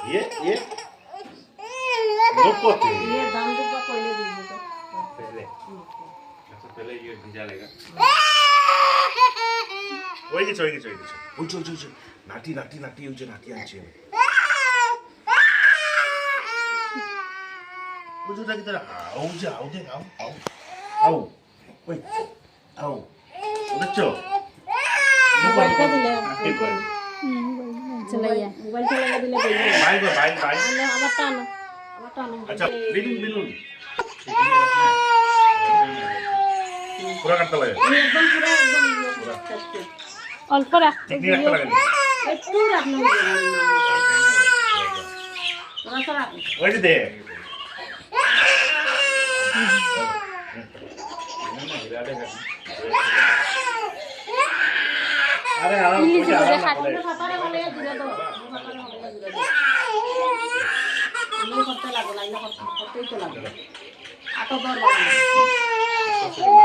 ये लोग ये दाम दूंगा पहले दीजिए तो पहले अच्छा पहले ये भिजा लेगा ওই গেছে ওই নাটি ওই যে নাটি আনছে ওই যে নাকি তারা আউ যে আউ দে আউ ওই আউ দেখছো মোবাইলটা দিলে চলাইয়া মোবাইল চালাইয়া দিলে বলবে ভাই আমারটা আনো আচ্ছা বিলুন পুরা কাটতে লাগে একদম পুরো একদম অল্প রাখতে ঠিক রাখতে লাগে একটু রাখনো থোড়া রাখো ওই যে দে আরে আরাম করে খাতারে হলে দিলে তো খাতারে হলে দিলে তো আমি করতে লাগো না করতেই তো লাগবে আটো দর বানানো